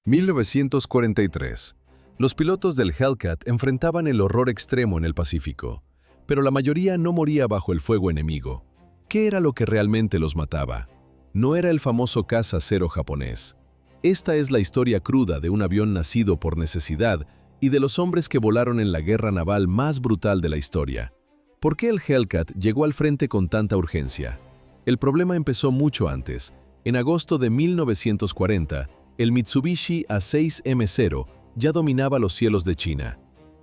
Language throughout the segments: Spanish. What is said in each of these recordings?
1943. Los pilotos del Hellcat enfrentaban el horror extremo en el Pacífico, pero la mayoría no moría bajo el fuego enemigo. ¿Qué era lo que realmente los mataba? No era el famoso caza cero japonés. Esta es la historia cruda de un avión nacido por necesidad y de los hombres que volaron en la guerra naval más brutal de la historia. ¿Por qué el Hellcat llegó al frente con tanta urgencia? El problema empezó mucho antes. En agosto de 1940, el Mitsubishi A6M0 ya dominaba los cielos de China.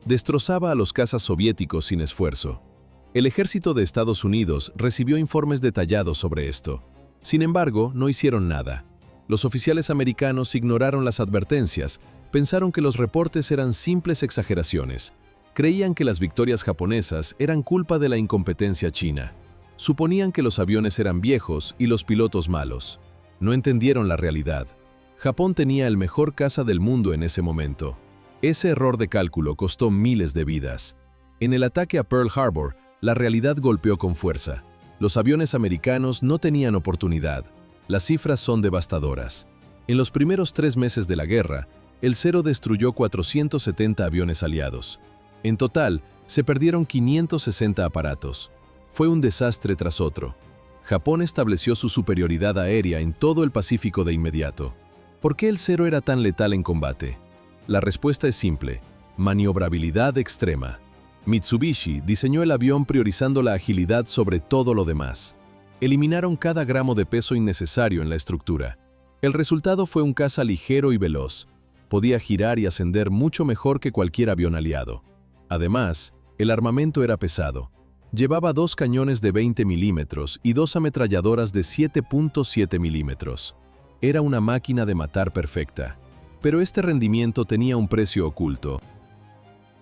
Destrozaba a los cazas soviéticos sin esfuerzo. El ejército de Estados Unidos recibió informes detallados sobre esto. Sin embargo, no hicieron nada. Los oficiales americanos ignoraron las advertencias, pensaron que los reportes eran simples exageraciones. Creían que las victorias japonesas eran culpa de la incompetencia china. Suponían que los aviones eran viejos y los pilotos malos. No entendieron la realidad. Japón tenía el mejor caza del mundo en ese momento. Ese error de cálculo costó miles de vidas. En el ataque a Pearl Harbor, la realidad golpeó con fuerza. Los aviones americanos no tenían oportunidad. Las cifras son devastadoras. En los primeros 3 meses de la guerra, el Cero destruyó 470 aviones aliados. En total, se perdieron 560 aparatos. Fue un desastre tras otro. Japón estableció su superioridad aérea en todo el Pacífico de inmediato. ¿Por qué el Cero era tan letal en combate? La respuesta es simple: maniobrabilidad extrema. Mitsubishi diseñó el avión priorizando la agilidad sobre todo lo demás. Eliminaron cada gramo de peso innecesario en la estructura. El resultado fue un caza ligero y veloz. Podía girar y ascender mucho mejor que cualquier avión aliado. Además, el armamento era pesado. Llevaba 2 cañones de 20 milímetros y 2 ametralladoras de 7.7 milímetros. Era una máquina de matar perfecta. Pero este rendimiento tenía un precio oculto.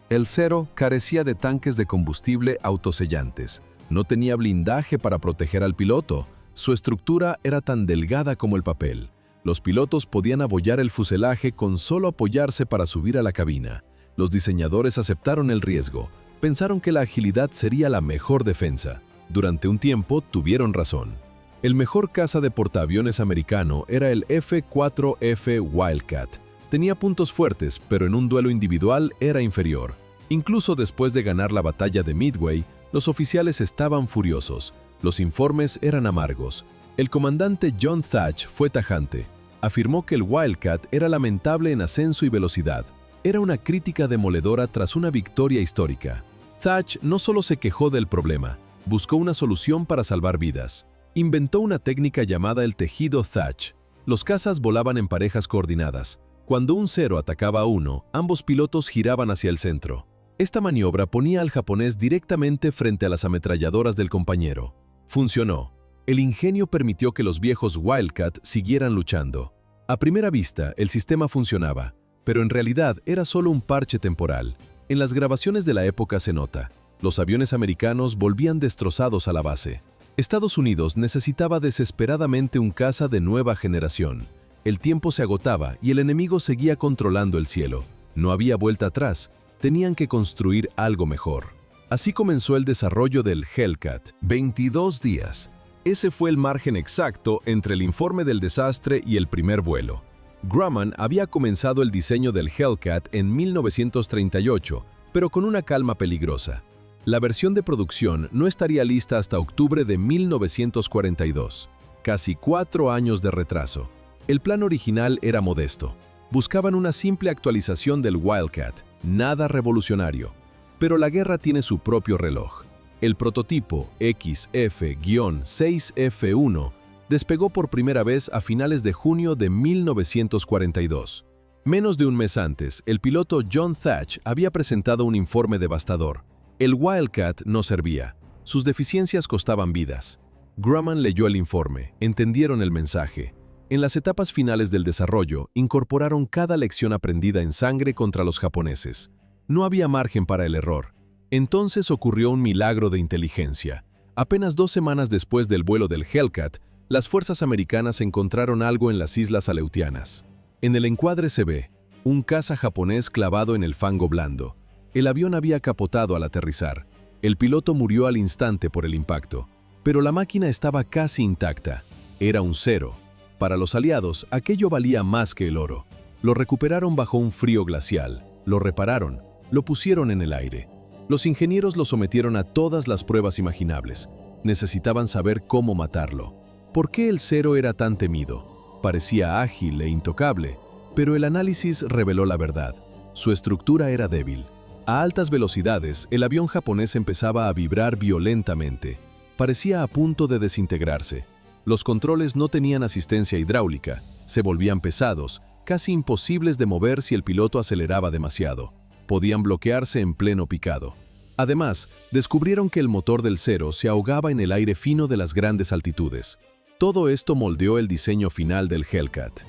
El Cero carecía de tanques de combustible autosellantes. No tenía blindaje para proteger al piloto. Su estructura era tan delgada como el papel. Los pilotos podían abollar el fuselaje con solo apoyarse para subir a la cabina. Los diseñadores aceptaron el riesgo. Pensaron que la agilidad sería la mejor defensa. Durante un tiempo tuvieron razón. El mejor caza de portaaviones americano era el F-4F Wildcat. Tenía puntos fuertes, pero en un duelo individual era inferior. Incluso después de ganar la batalla de Midway, los oficiales estaban furiosos. Los informes eran amargos. El comandante John Thatch fue tajante. Afirmó que el Wildcat era lamentable en ascenso y velocidad. Era una crítica demoledora tras una victoria histórica. Thatch no solo se quejó del problema, buscó una solución para salvar vidas. Inventó una técnica llamada el tejido Thatch. Los cazas volaban en parejas coordinadas. Cuando un Cero atacaba a uno, ambos pilotos giraban hacia el centro. Esta maniobra ponía al japonés directamente frente a las ametralladoras del compañero. Funcionó. El ingenio permitió que los viejos Wildcat siguieran luchando. A primera vista, el sistema funcionaba, pero en realidad era solo un parche temporal. En las grabaciones de la época se nota. Los aviones americanos volvían destrozados a la base. Estados Unidos necesitaba desesperadamente un caza de nueva generación. El tiempo se agotaba y el enemigo seguía controlando el cielo. No había vuelta atrás. Tenían que construir algo mejor. Así comenzó el desarrollo del Hellcat. 22 días. Ese fue el margen exacto entre el informe del desastre y el primer vuelo. Grumman había comenzado el diseño del Hellcat en 1938, pero con una calma peligrosa. La versión de producción no estaría lista hasta octubre de 1942. Casi 4 años de retraso. El plan original era modesto. Buscaban una simple actualización del Wildcat, nada revolucionario. Pero la guerra tiene su propio reloj. El prototipo XF-6F1 despegó por primera vez a finales de junio de 1942. Menos de un mes antes, el piloto John Thatch había presentado un informe devastador. El Wildcat no servía. Sus deficiencias costaban vidas. Grumman leyó el informe, entendieron el mensaje. En las etapas finales del desarrollo, incorporaron cada lección aprendida en sangre contra los japoneses. No había margen para el error. Entonces ocurrió un milagro de inteligencia. Apenas 2 semanas después del vuelo del Hellcat, las fuerzas americanas encontraron algo en las Islas Aleutianas. En el encuadre se ve un caza japonés clavado en el fango blando. El avión había capotado al aterrizar. El piloto murió al instante por el impacto, pero la máquina estaba casi intacta. Era un Cero. Para los aliados, aquello valía más que el oro. Lo recuperaron bajo un frío glacial, lo repararon, lo pusieron en el aire. Los ingenieros lo sometieron a todas las pruebas imaginables. Necesitaban saber cómo matarlo. ¿Por qué el Zero era tan temido? Parecía ágil e intocable, pero el análisis reveló la verdad. Su estructura era débil. A altas velocidades, el avión japonés empezaba a vibrar violentamente. Parecía a punto de desintegrarse. Los controles no tenían asistencia hidráulica, se volvían pesados, casi imposibles de mover si el piloto aceleraba demasiado. Podían bloquearse en pleno picado. Además, descubrieron que el motor del Zero se ahogaba en el aire fino de las grandes altitudes. Todo esto moldeó el diseño final del Hellcat.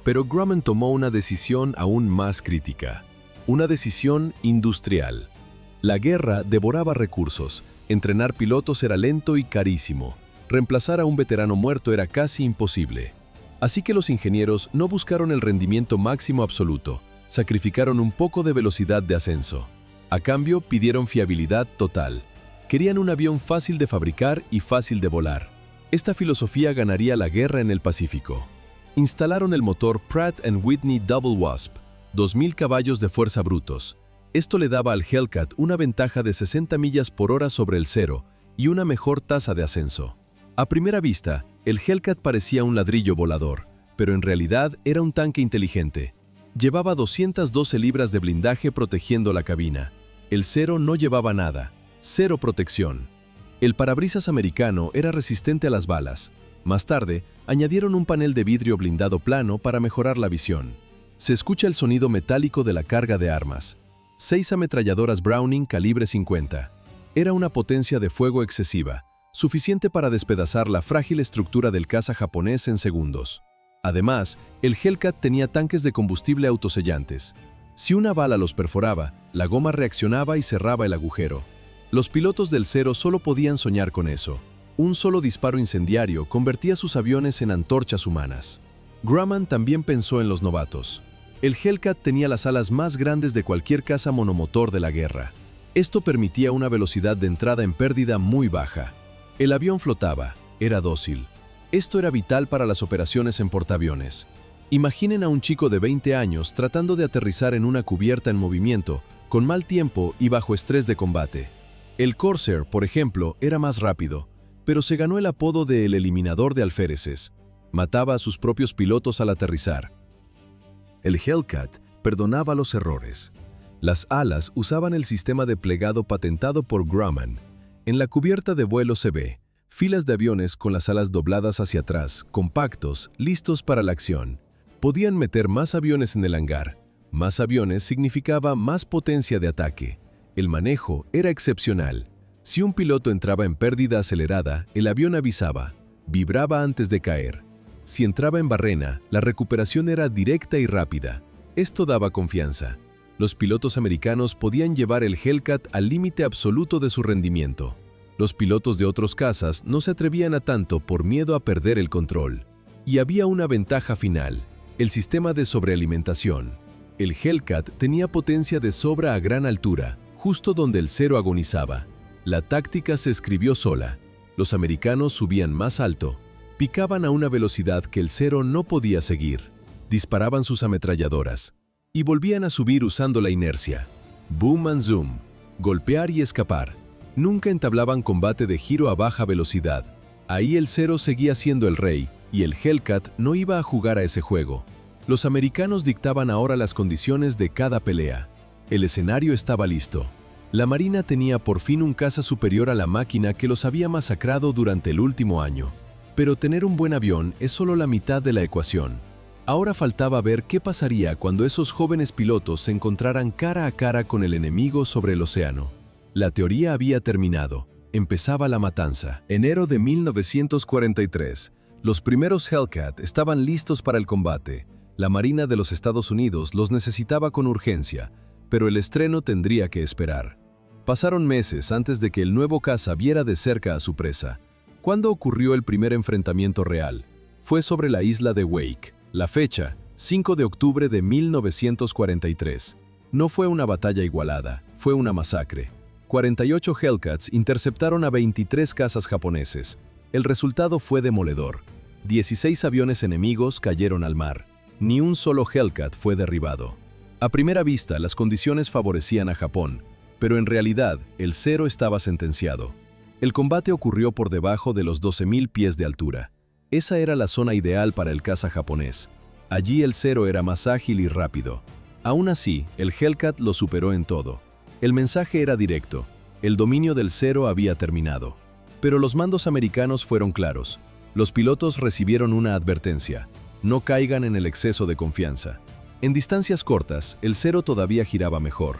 Pero Grumman tomó una decisión aún más crítica. Una decisión industrial. La guerra devoraba recursos. Entrenar pilotos era lento y carísimo. Reemplazar a un veterano muerto era casi imposible. Así que los ingenieros no buscaron el rendimiento máximo absoluto. Sacrificaron un poco de velocidad de ascenso. A cambio, pidieron fiabilidad total. Querían un avión fácil de fabricar y fácil de volar. Esta filosofía ganaría la guerra en el Pacífico. Instalaron el motor Pratt & Whitney Double Wasp, 2000 caballos de fuerza brutos. Esto le daba al Hellcat una ventaja de 60 millas por hora sobre el Zero y una mejor tasa de ascenso. A primera vista, el Hellcat parecía un ladrillo volador, pero en realidad era un tanque inteligente. Llevaba 212 libras de blindaje protegiendo la cabina. El Zero no llevaba nada, cero protección. El parabrisas americano era resistente a las balas. Más tarde, añadieron un panel de vidrio blindado plano para mejorar la visión. Se escucha el sonido metálico de la carga de armas. 6 ametralladoras Browning calibre 50. Era una potencia de fuego excesiva, suficiente para despedazar la frágil estructura del caza japonés en segundos. Además, el Hellcat tenía tanques de combustible autosellantes. Si una bala los perforaba, la goma reaccionaba y cerraba el agujero. Los pilotos del Zero solo podían soñar con eso. Un solo disparo incendiario convertía sus aviones en antorchas humanas. Grumman también pensó en los novatos. El Hellcat tenía las alas más grandes de cualquier caza monomotor de la guerra. Esto permitía una velocidad de entrada en pérdida muy baja. El avión flotaba, era dócil. Esto era vital para las operaciones en portaaviones. Imaginen a un chico de 20 años tratando de aterrizar en una cubierta en movimiento, con mal tiempo y bajo estrés de combate. El Corsair, por ejemplo, era más rápido, pero se ganó el apodo de el eliminador de alféreces. Mataba a sus propios pilotos al aterrizar. El Hellcat perdonaba los errores. Las alas usaban el sistema de plegado patentado por Grumman. En la cubierta de vuelo se ve filas de aviones con las alas dobladas hacia atrás, compactos, listos para la acción. Podían meter más aviones en el hangar. Más aviones significaba más potencia de ataque. El manejo era excepcional. Si un piloto entraba en pérdida acelerada, el avión avisaba, vibraba antes de caer. Si entraba en barrena, la recuperación era directa y rápida. Esto daba confianza. Los pilotos americanos podían llevar el Hellcat al límite absoluto de su rendimiento. Los pilotos de otros cazas no se atrevían a tanto por miedo a perder el control. Y había una ventaja final, el sistema de sobrealimentación. El Hellcat tenía potencia de sobra a gran altura, justo donde el Zero agonizaba. La táctica se escribió sola. Los americanos subían más alto, picaban a una velocidad que el Zero no podía seguir, disparaban sus ametralladoras y volvían a subir usando la inercia. Boom and zoom, golpear y escapar. Nunca entablaban combate de giro a baja velocidad. Ahí el Zero seguía siendo el rey y el Hellcat no iba a jugar a ese juego. Los americanos dictaban ahora las condiciones de cada pelea. El escenario estaba listo. La Marina tenía por fin un caza superior a la máquina que los había masacrado durante el último año. Pero tener un buen avión es solo la mitad de la ecuación. Ahora faltaba ver qué pasaría cuando esos jóvenes pilotos se encontraran cara a cara con el enemigo sobre el océano. La teoría había terminado. Empezaba la matanza. Enero de 1943. Los primeros Hellcat estaban listos para el combate. La Marina de los Estados Unidos los necesitaba con urgencia, pero el estreno tendría que esperar. Pasaron meses antes de que el nuevo caza viera de cerca a su presa. ¿Cuándo ocurrió el primer enfrentamiento real? Fue sobre la isla de Wake. La fecha, 5 de octubre de 1943. No fue una batalla igualada, fue una masacre. 48 Hellcats interceptaron a 23 cazas japoneses. El resultado fue demoledor. 16 aviones enemigos cayeron al mar. Ni un solo Hellcat fue derribado. A primera vista, las condiciones favorecían a Japón, pero en realidad, el Zero estaba sentenciado. El combate ocurrió por debajo de los 12.000 pies de altura. Esa era la zona ideal para el caza japonés. Allí el Zero era más ágil y rápido. Aún así, el Hellcat lo superó en todo. El mensaje era directo. El dominio del Zero había terminado. Pero los mandos americanos fueron claros. Los pilotos recibieron una advertencia. No caigan en el exceso de confianza. En distancias cortas, el Zero todavía giraba mejor.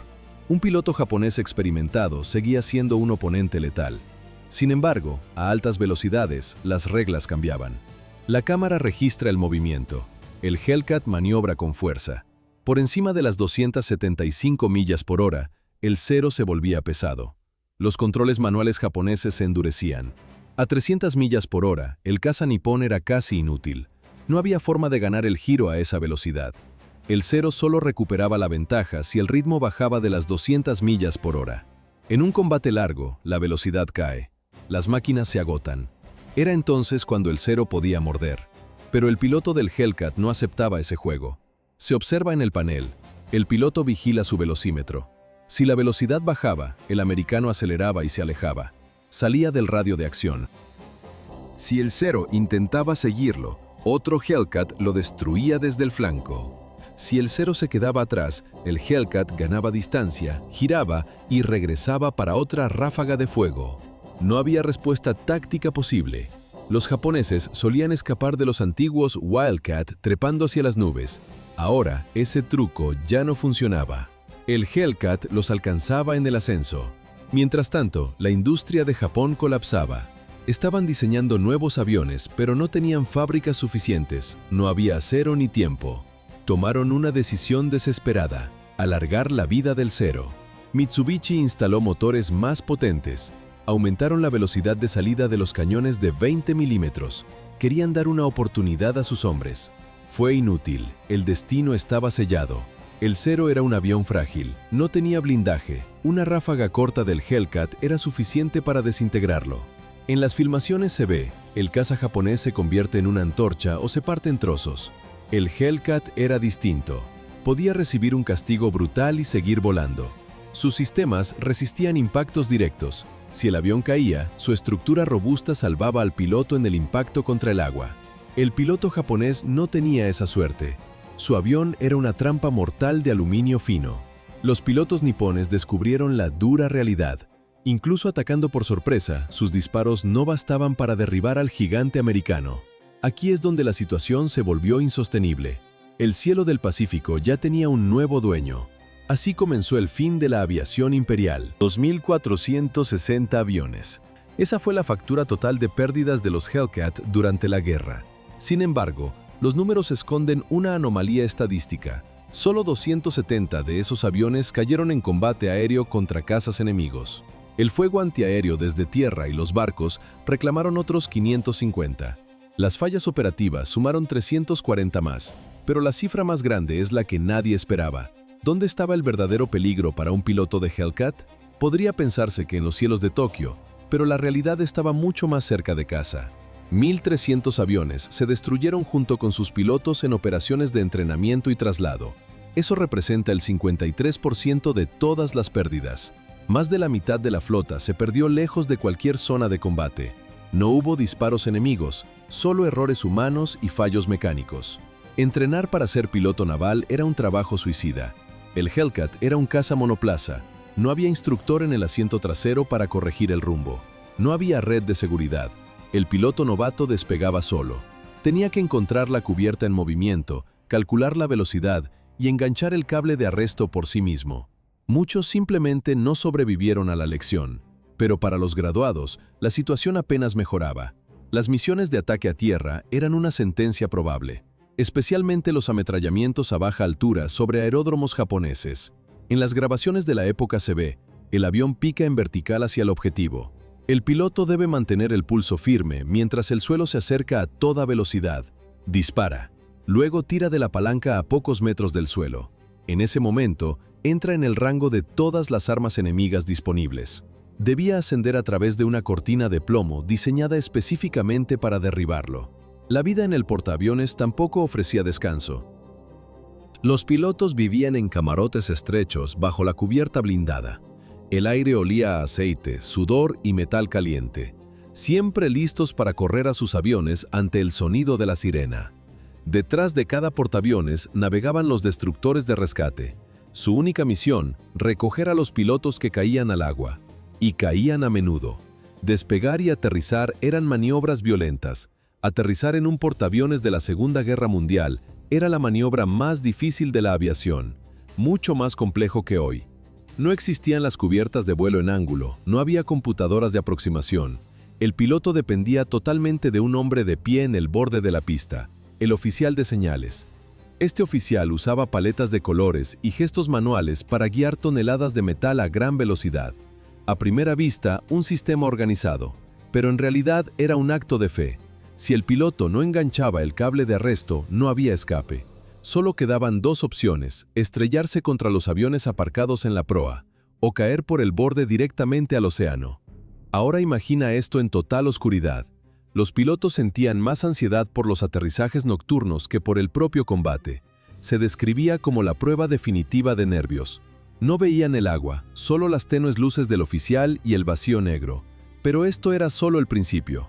Un piloto japonés experimentado seguía siendo un oponente letal. Sin embargo, a altas velocidades, las reglas cambiaban. La cámara registra el movimiento. El Hellcat maniobra con fuerza. Por encima de las 275 millas por hora, el Zero se volvía pesado. Los controles manuales japoneses se endurecían. A 300 millas por hora, el caza nipón era casi inútil. No había forma de ganar el giro a esa velocidad. El Zero solo recuperaba la ventaja si el ritmo bajaba de las 200 millas por hora. En un combate largo, la velocidad cae. Las máquinas se agotan. Era entonces cuando el Zero podía morder. Pero el piloto del Hellcat no aceptaba ese juego. Se observa en el panel. El piloto vigila su velocímetro. Si la velocidad bajaba, el americano aceleraba y se alejaba. Salía del radio de acción. Si el Zero intentaba seguirlo, otro Hellcat lo destruía desde el flanco. Si el Zero se quedaba atrás, el Hellcat ganaba distancia, giraba y regresaba para otra ráfaga de fuego. No había respuesta táctica posible. Los japoneses solían escapar de los antiguos Wildcat trepando hacia las nubes. Ahora, ese truco ya no funcionaba. El Hellcat los alcanzaba en el ascenso. Mientras tanto, la industria de Japón colapsaba. Estaban diseñando nuevos aviones, pero no tenían fábricas suficientes. No había acero ni tiempo. Tomaron una decisión desesperada: alargar la vida del Zero. Mitsubishi instaló motores más potentes. Aumentaron la velocidad de salida de los cañones de 20 milímetros. Querían dar una oportunidad a sus hombres. Fue inútil. El destino estaba sellado. El Zero era un avión frágil. No tenía blindaje. Una ráfaga corta del Hellcat era suficiente para desintegrarlo. En las filmaciones se ve, el caza japonés se convierte en una antorcha o se parte en trozos. El Hellcat era distinto. Podía recibir un castigo brutal y seguir volando. Sus sistemas resistían impactos directos. Si el avión caía, su estructura robusta salvaba al piloto en el impacto contra el agua. El piloto japonés no tenía esa suerte. Su avión era una trampa mortal de aluminio fino. Los pilotos nipones descubrieron la dura realidad. Incluso atacando por sorpresa, sus disparos no bastaban para derribar al gigante americano. Aquí es donde la situación se volvió insostenible. El cielo del Pacífico ya tenía un nuevo dueño. Así comenzó el fin de la aviación imperial. 2.460 aviones. Esa fue la factura total de pérdidas de los Hellcat durante la guerra. Sin embargo, los números esconden una anomalía estadística. Solo 270 de esos aviones cayeron en combate aéreo contra cazas enemigos. El fuego antiaéreo desde tierra y los barcos reclamaron otros 550. Las fallas operativas sumaron 340 más, pero la cifra más grande es la que nadie esperaba. ¿Dónde estaba el verdadero peligro para un piloto de Hellcat? Podría pensarse que en los cielos de Tokio, pero la realidad estaba mucho más cerca de casa. 1.300 aviones se destruyeron junto con sus pilotos en operaciones de entrenamiento y traslado. Eso representa el 53% de todas las pérdidas. Más de la mitad de la flota se perdió lejos de cualquier zona de combate. No hubo disparos enemigos, solo errores humanos y fallos mecánicos. Entrenar para ser piloto naval era un trabajo suicida. El Hellcat era un caza monoplaza. No había instructor en el asiento trasero para corregir el rumbo. No había red de seguridad. El piloto novato despegaba solo. Tenía que encontrar la cubierta en movimiento, calcular la velocidad y enganchar el cable de arresto por sí mismo. Muchos simplemente no sobrevivieron a la lección. Pero para los graduados, la situación apenas mejoraba. Las misiones de ataque a tierra eran una sentencia probable, especialmente los ametrallamientos a baja altura sobre aeródromos japoneses. En las grabaciones de la época se ve, el avión pica en vertical hacia el objetivo. El piloto debe mantener el pulso firme mientras el suelo se acerca a toda velocidad. Dispara. Luego tira de la palanca a pocos metros del suelo. En ese momento, entra en el rango de todas las armas enemigas disponibles. Debía ascender a través de una cortina de plomo diseñada específicamente para derribarlo. La vida en el portaaviones tampoco ofrecía descanso. Los pilotos vivían en camarotes estrechos bajo la cubierta blindada. El aire olía a aceite, sudor y metal caliente, siempre listos para correr a sus aviones ante el sonido de la sirena. Detrás de cada portaaviones navegaban los destructores de rescate. Su única misión, recoger a los pilotos que caían al agua. Y caían a menudo. Despegar y aterrizar eran maniobras violentas. Aterrizar en un portaaviones de la Segunda Guerra Mundial era la maniobra más difícil de la aviación, mucho más complejo que hoy. No existían las cubiertas de vuelo en ángulo, no había computadoras de aproximación. El piloto dependía totalmente de un hombre de pie en el borde de la pista, el oficial de señales. Este oficial usaba paletas de colores y gestos manuales para guiar toneladas de metal a gran velocidad. A primera vista, un sistema organizado, pero en realidad era un acto de fe. Si el piloto no enganchaba el cable de arresto, no había escape. Solo quedaban dos opciones: estrellarse contra los aviones aparcados en la proa, o caer por el borde directamente al océano. Ahora imagina esto en total oscuridad. Los pilotos sentían más ansiedad por los aterrizajes nocturnos que por el propio combate. Se describía como la prueba definitiva de nervios. No veían el agua, solo las tenues luces del oficial y el vacío negro. Pero esto era solo el principio.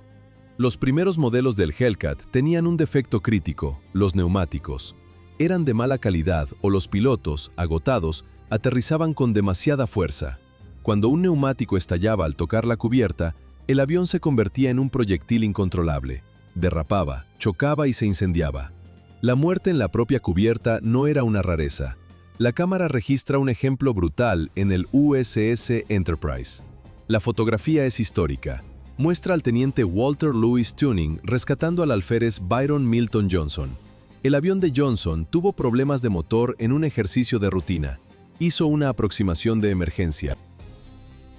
Los primeros modelos del Hellcat tenían un defecto crítico: los neumáticos. Eran de mala calidad o los pilotos, agotados, aterrizaban con demasiada fuerza. Cuando un neumático estallaba al tocar la cubierta, el avión se convertía en un proyectil incontrolable. Derrapaba, chocaba y se incendiaba. La muerte en la propia cubierta no era una rareza. La cámara registra un ejemplo brutal en el USS Enterprise. La fotografía es histórica. Muestra al teniente Walter Lewis Tuning rescatando al alférez Byron Milton Johnson. El avión de Johnson tuvo problemas de motor en un ejercicio de rutina. Hizo una aproximación de emergencia.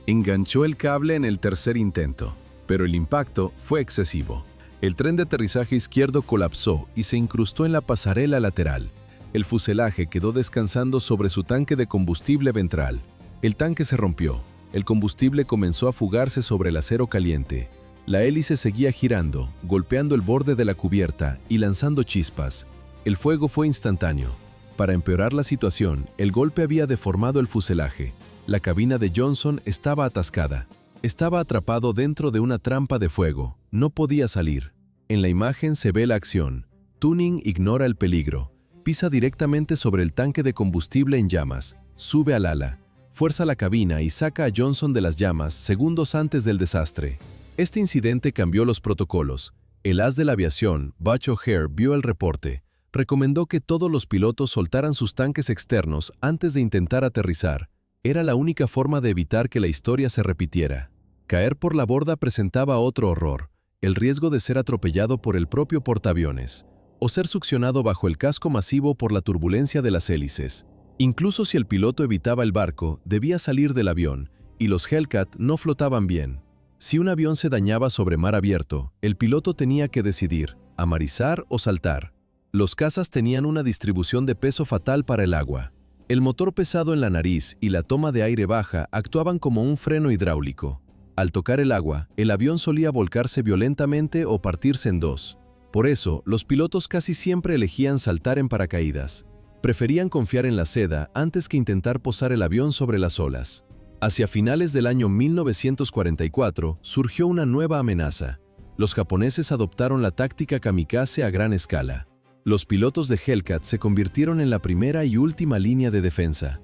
Enganchó el cable en el tercer intento, pero el impacto fue excesivo. El tren de aterrizaje izquierdo colapsó y se incrustó en la pasarela lateral. El fuselaje quedó descansando sobre su tanque de combustible ventral. El tanque se rompió. El combustible comenzó a fugarse sobre el acero caliente. La hélice seguía girando, golpeando el borde de la cubierta y lanzando chispas. El fuego fue instantáneo. Para empeorar la situación, el golpe había deformado el fuselaje. La cabina de Johnson estaba atascada. Estaba atrapado dentro de una trampa de fuego. No podía salir. En la imagen se ve la acción. Tuning ignora el peligro. Pisa directamente sobre el tanque de combustible en llamas. Sube al ala. Fuerza la cabina y saca a Johnson de las llamas segundos antes del desastre. Este incidente cambió los protocolos. El as de la aviación, Butch O'Hare, vio el reporte. Recomendó que todos los pilotos soltaran sus tanques externos antes de intentar aterrizar. Era la única forma de evitar que la historia se repitiera. Caer por la borda presentaba otro horror: el riesgo de ser atropellado por el propio portaaviones, o ser succionado bajo el casco masivo por la turbulencia de las hélices. Incluso si el piloto evitaba el barco, debía salir del avión, y los Hellcat no flotaban bien. Si un avión se dañaba sobre mar abierto, el piloto tenía que decidir: amarizar o saltar. Los cazas tenían una distribución de peso fatal para el agua. El motor pesado en la nariz y la toma de aire baja actuaban como un freno hidráulico. Al tocar el agua, el avión solía volcarse violentamente o partirse en dos. Por eso, los pilotos casi siempre elegían saltar en paracaídas. Preferían confiar en la seda antes que intentar posar el avión sobre las olas. Hacia finales del año 1944 surgió una nueva amenaza. Los japoneses adoptaron la táctica kamikaze a gran escala. Los pilotos de Hellcat se convirtieron en la primera y última línea de defensa.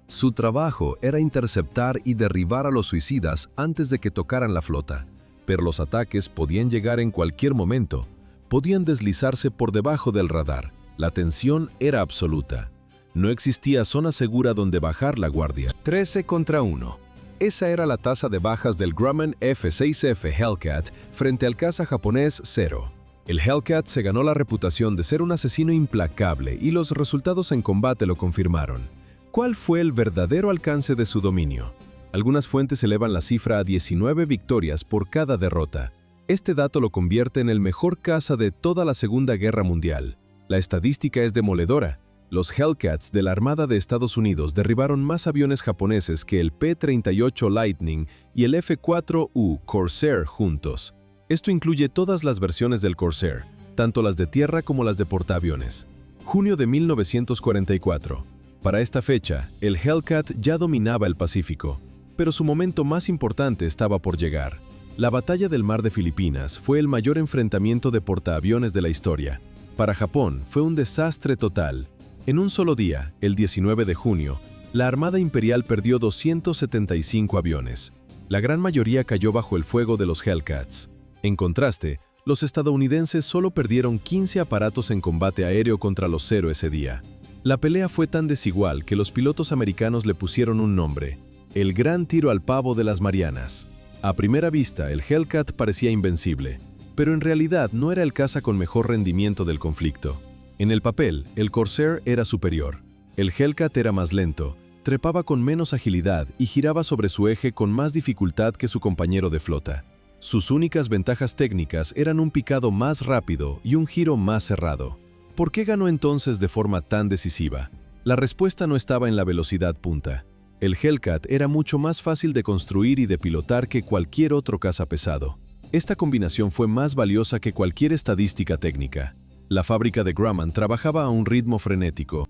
Su trabajo era interceptar y derribar a los suicidas antes de que tocaran la flota, pero los ataques podían llegar en cualquier momento. Podían deslizarse por debajo del radar. La tensión era absoluta. No existía zona segura donde bajar la guardia. 13 contra 1. Esa era la tasa de bajas del Grumman F-6F Hellcat frente al caza japonés 0. El Hellcat se ganó la reputación de ser un asesino implacable y los resultados en combate lo confirmaron. ¿Cuál fue el verdadero alcance de su dominio? Algunas fuentes elevan la cifra a 19 victorias por cada derrota. Este dato lo convierte en el mejor caza de toda la Segunda Guerra Mundial. La estadística es demoledora. Los Hellcats de la Armada de Estados Unidos derribaron más aviones japoneses que el P-38 Lightning y el F-4U Corsair juntos. Esto incluye todas las versiones del Corsair, tanto las de tierra como las de portaaviones. Junio de 1944. Para esta fecha, el Hellcat ya dominaba el Pacífico, pero su momento más importante estaba por llegar. La Batalla del Mar de Filipinas fue el mayor enfrentamiento de portaaviones de la historia. Para Japón fue un desastre total. En un solo día, el 19 de junio, la Armada Imperial perdió 275 aviones. La gran mayoría cayó bajo el fuego de los Hellcats. En contraste, los estadounidenses solo perdieron 15 aparatos en combate aéreo contra los Zero ese día. La pelea fue tan desigual que los pilotos americanos le pusieron un nombre: el Gran Tiro al Pavo de las Marianas. A primera vista, el Hellcat parecía invencible, pero en realidad no era el caza con mejor rendimiento del conflicto. En el papel, el Corsair era superior. El Hellcat era más lento, trepaba con menos agilidad y giraba sobre su eje con más dificultad que su compañero de flota. Sus únicas ventajas técnicas eran un picado más rápido y un giro más cerrado. ¿Por qué ganó entonces de forma tan decisiva? La respuesta no estaba en la velocidad punta. El Hellcat era mucho más fácil de construir y de pilotar que cualquier otro caza pesado. Esta combinación fue más valiosa que cualquier estadística técnica. La fábrica de Grumman trabajaba a un ritmo frenético.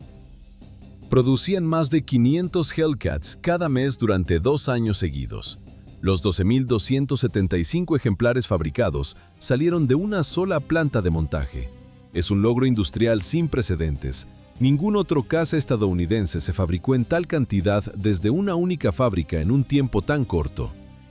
Producían más de 500 Hellcats cada mes durante 2 años seguidos. Los 12.275 ejemplares fabricados salieron de una sola planta de montaje. Es un logro industrial sin precedentes. Ningún otro caza estadounidense se fabricó en tal cantidad desde una única fábrica en un tiempo tan corto.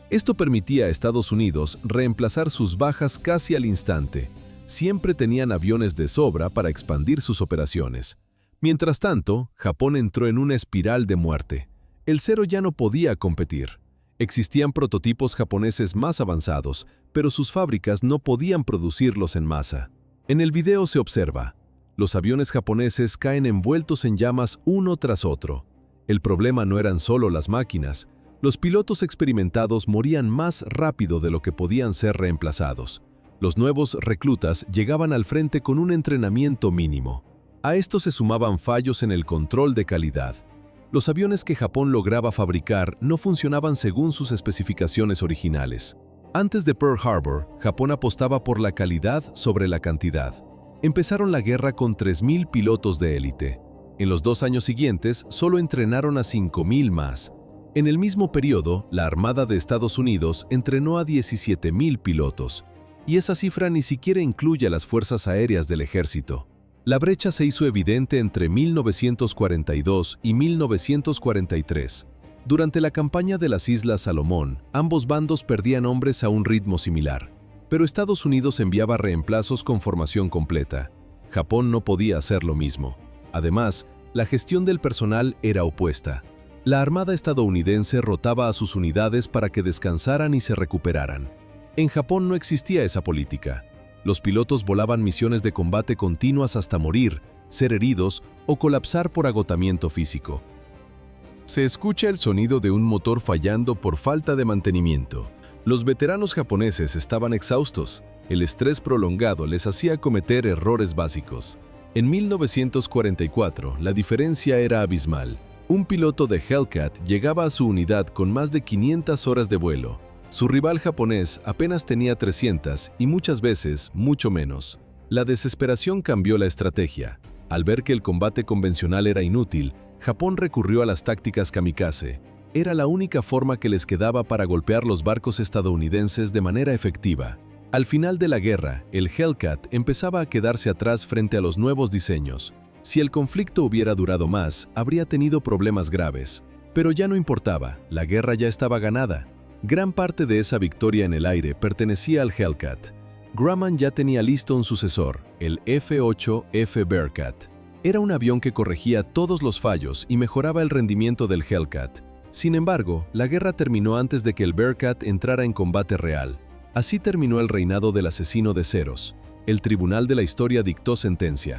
Esto permitía a Estados Unidos reemplazar sus bajas casi al instante. Siempre tenían aviones de sobra para expandir sus operaciones. Mientras tanto, Japón entró en una espiral de muerte. El Zero ya no podía competir. Existían prototipos japoneses más avanzados, pero sus fábricas no podían producirlos en masa. En el video se observa: los aviones japoneses caen envueltos en llamas uno tras otro. El problema no eran solo las máquinas. Los pilotos experimentados morían más rápido de lo que podían ser reemplazados. Los nuevos reclutas llegaban al frente con un entrenamiento mínimo. A esto se sumaban fallos en el control de calidad. Los aviones que Japón lograba fabricar no funcionaban según sus especificaciones originales. Antes de Pearl Harbor, Japón apostaba por la calidad sobre la cantidad. Empezaron la guerra con 3.000 pilotos de élite. En los 2 años siguientes, solo entrenaron a 5.000 más. En el mismo periodo, la Armada de Estados Unidos entrenó a 17.000 pilotos. Y esa cifra ni siquiera incluye a las fuerzas aéreas del ejército. La brecha se hizo evidente entre 1942 y 1943. Durante la campaña de las Islas Salomón, ambos bandos perdían hombres a un ritmo similar, pero Estados Unidos enviaba reemplazos con formación completa. Japón no podía hacer lo mismo. Además, la gestión del personal era opuesta. La Armada estadounidense rotaba a sus unidades para que descansaran y se recuperaran. En Japón no existía esa política. Los pilotos volaban misiones de combate continuas hasta morir, ser heridos o colapsar por agotamiento físico. Se escucha el sonido de un motor fallando por falta de mantenimiento. Los veteranos japoneses estaban exhaustos. El estrés prolongado les hacía cometer errores básicos. En 1944, la diferencia era abismal. Un piloto de Hellcat llegaba a su unidad con más de 500 horas de vuelo. Su rival japonés apenas tenía 300 y muchas veces mucho menos. La desesperación cambió la estrategia. Al ver que el combate convencional era inútil, Japón recurrió a las tácticas kamikaze. Era la única forma que les quedaba para golpear los barcos estadounidenses de manera efectiva. Al final de la guerra, el Hellcat empezaba a quedarse atrás frente a los nuevos diseños. Si el conflicto hubiera durado más, habría tenido problemas graves. Pero ya no importaba, la guerra ya estaba ganada. Gran parte de esa victoria en el aire pertenecía al Hellcat. Grumman ya tenía listo un sucesor, el F-8F Bearcat. Era un avión que corregía todos los fallos y mejoraba el rendimiento del Hellcat. Sin embargo, la guerra terminó antes de que el Bearcat entrara en combate real. Así terminó el reinado del asesino de ceros. El tribunal de la historia dictó sentencia.